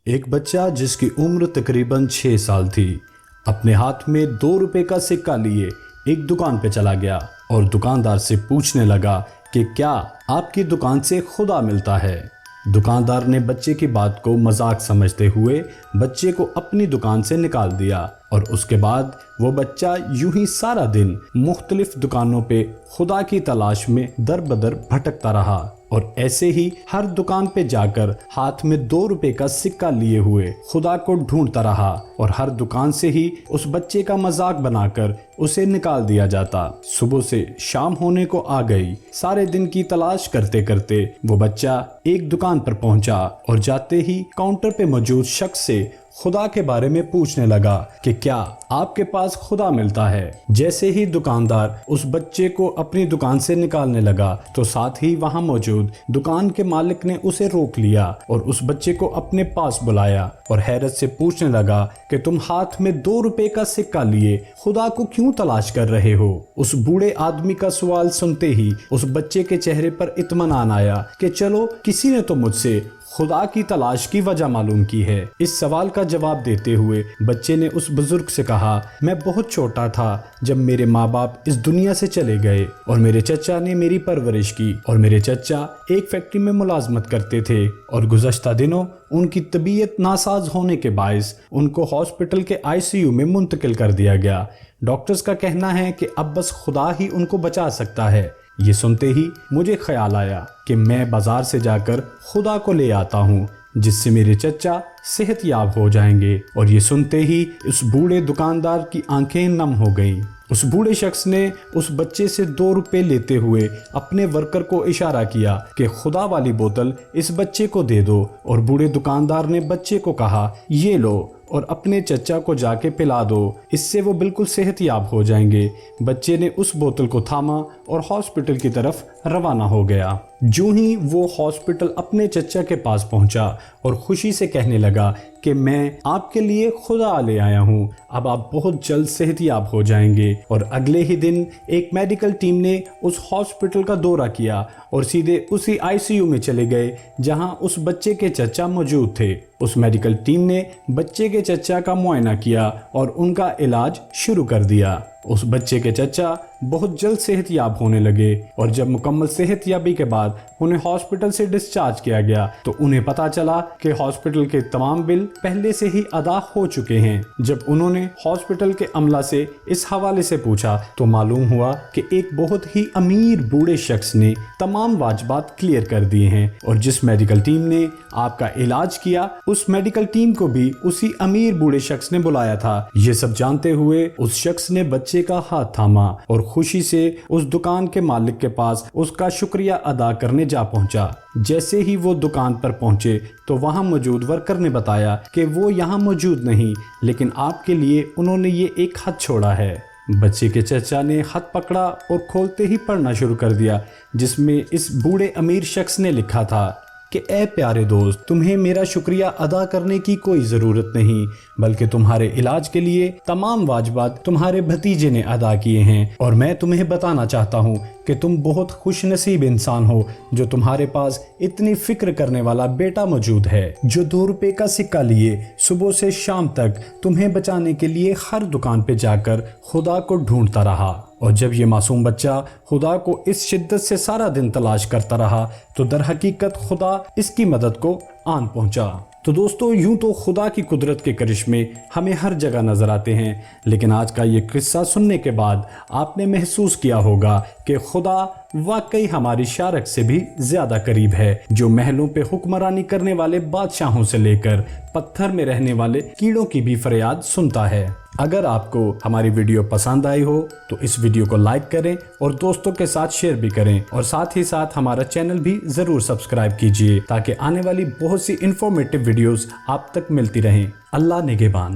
ایک بچہ جس کی عمر تقریباً 6 سال تھی اپنے ہاتھ میں 2 روپے کا سکہ لیے ایک دکان پہ چلا گیا اور دکاندار سے پوچھنے لگا کہ کیا آپ کی دکان سے خدا ملتا ہے۔ دکاندار نے بچے کی بات کو مذاق سمجھتے ہوئے بچے کو اپنی دکان سے نکال دیا اور اس کے بعد وہ بچہ یوں ہی سارا دن مختلف دکانوں پہ خدا کی تلاش میں در بدر بھٹکتا رہا اور ایسے ہی ہر دکان پہ جا کر ہاتھ میں 2 روپے کا سکہ لیے ہوئے خدا کو ڈھونڈتا رہا اور ہر دکان سے ہی اس بچے کا مذاق بنا کر اسے نکال دیا جاتا۔ صبح سے شام ہونے کو آ گئی، سارے دن کی تلاش کرتے کرتے وہ بچہ ایک دکان پر پہنچا اور جاتے ہی کاؤنٹر پہ موجود شخص سے خدا کے بارے میں پوچھنے لگا کہ کیا آپ کے پاس خدا ملتا ہے۔ جیسے ہی دکاندار اس بچے کو اپنی دکان سے نکالنے لگا تو ساتھ ہی وہاں موجود دکان کے مالک نے اسے روک لیا اور اس بچے کو اپنے پاس بلایا اور حیرت سے پوچھنے لگا کہ تم ہاتھ میں 2 روپے کا سکہ لیے خدا کو کیوں تلاش کر رہے ہو۔ اس بوڑھے آدمی کا سوال سنتے ہی اس بچے کے چہرے پر اطمینان آیا کہ چلو کسی نے تو مجھ سے خدا کی تلاش کی وجہ معلوم کی ہے۔ اس سوال کا جواب دیتے ہوئے بچے نے اس بزرگ سے کہا، میں بہت چھوٹا تھا جب میرے ماں باپ اس دنیا سے چلے گئے اور میرے چچا نے میری پرورش کی اور میرے چچا ایک فیکٹری میں ملازمت کرتے تھے اور گزشتہ دنوں ان کی طبیعت ناساز ہونے کے باعث ان کو ہاسپٹل کے ICU میں منتقل کر دیا گیا۔ ڈاکٹرز کا کہنا ہے کہ اب بس خدا ہی ان کو بچا سکتا ہے۔ یہ سنتے ہی مجھے خیال آیا کہ میں بازار سے جا کر خدا کو لے آتا ہوں جس سے میرے چچا صحت یاب ہو جائیں گے۔ اور یہ سنتے ہی اس بوڑھے دکاندار کی آنکھیں نم ہو گئیں۔ اس بوڑھے شخص نے اس بچے سے 2 روپے لیتے ہوئے اپنے ورکر کو اشارہ کیا کہ خدا والی بوتل اس بچے کو دے دو اور بوڑھے دکاندار نے بچے کو کہا، یہ لو اور اپنے چچا کو جا کے پلا دو، اس سے وہ بالکل صحت یاب ہو جائیں گے۔ بچے نے اس بوتل کو تھاما اور ہاسپٹل کی طرف روانہ ہو گیا۔ جو ہی وہ ہاسپٹل اپنے چچا کے پاس پہنچا اور خوشی سے کہنے لگا کہ میں آپ کے لیے خدا لے آیا ہوں، اب آپ بہت جلد صحت یاب ہو جائیں گے۔ اور اگلے ہی دن ایک میڈیکل ٹیم نے اس ہاسپٹل کا دورہ کیا اور سیدھے اسی ICU میں چلے گئے جہاں اس بچے کے چچا موجود تھے۔ اس میڈیکل ٹیم نے بچے کے چچا کا معائنہ کیا اور ان کا علاج شروع کر دیا۔ اس بچے کے چچا بہت جلد صحت یاب ہونے لگے اور جب مکمل صحت یابی کے بعد انہیں ہاسپٹل سے ڈسچارج کیا گیا تو انہیں پتا چلا کہ ہاسپٹل کے تمام بل پہلے سے ہی ادا ہو چکے ہیں۔ جب انہوں نے ہاسپٹل کے عملہ سے اس حوالے سے پوچھا تو معلوم ہوا کہ ایک بہت ہی امیر بوڑھے شخص نے تمام واجبات کلیئر کر دیے ہیں اور جس میڈیکل ٹیم نے آپ کا علاج کیا اس میڈیکل ٹیم کو بھی اسی امیر بوڑھے شخص نے بلایا تھا۔ یہ سب جانتے ہوئے اس شخص نے بچے کا ہاتھ تھاما اور خوشی سے اس دکان کے مالک کے پاس اس کا شکریہ ادا کرنے جا پہنچا۔ جیسے ہی وہ دکان پر پہنچے تو وہاں موجود ورکر نے بتایا کہ وہ یہاں موجود نہیں، لیکن آپ کے لیے انہوں نے یہ ایک خط چھوڑا ہے۔ بچے کے چچا نے خط پکڑا اور کھولتے ہی پڑھنا شروع کر دیا جس میں اس بوڑھے امیر شخص نے لکھا تھا کہ اے پیارے دوست، تمہیں میرا شکریہ ادا کرنے کی کوئی ضرورت نہیں، بلکہ تمہارے علاج کے لیے تمام واجبات تمہارے بھتیجے نے ادا کیے ہیں اور میں تمہیں بتانا چاہتا ہوں کہ تم بہت خوش نصیب انسان ہو جو تمہارے پاس اتنی فکر کرنے والا بیٹا موجود ہے جو 2 روپے کا سکہ لیے صبح سے شام تک تمہیں بچانے کے لیے ہر دکان پہ جا کر خدا کو ڈھونڈتا رہا۔ اور جب یہ معصوم بچہ خدا کو اس شدت سے سارا دن تلاش کرتا رہا تو در حقیقت خدا اس کی مدد کو آن پہنچا۔ تو دوستو، یوں تو خدا کی قدرت کے کرشمے ہمیں ہر جگہ نظر آتے ہیں، لیکن آج کا یہ قصہ سننے کے بعد آپ نے محسوس کیا ہوگا کہ خدا واقعی ہماری شارک سے بھی زیادہ قریب ہے، جو محلوں پہ حکمرانی کرنے والے بادشاہوں سے لے کر پتھر میں رہنے والے کیڑوں کی بھی فریاد سنتا ہے۔ اگر آپ کو ہماری ویڈیو پسند آئی ہو تو اس ویڈیو کو لائک کریں اور دوستوں کے ساتھ شیئر بھی کریں اور ساتھ ہی ساتھ ہمارا چینل بھی ضرور سبسکرائب کیجیے تاکہ آنے والی بہت سی انفارمیٹیو ویڈیوز آپ تک ملتی رہیں۔ اللہ نگہبان۔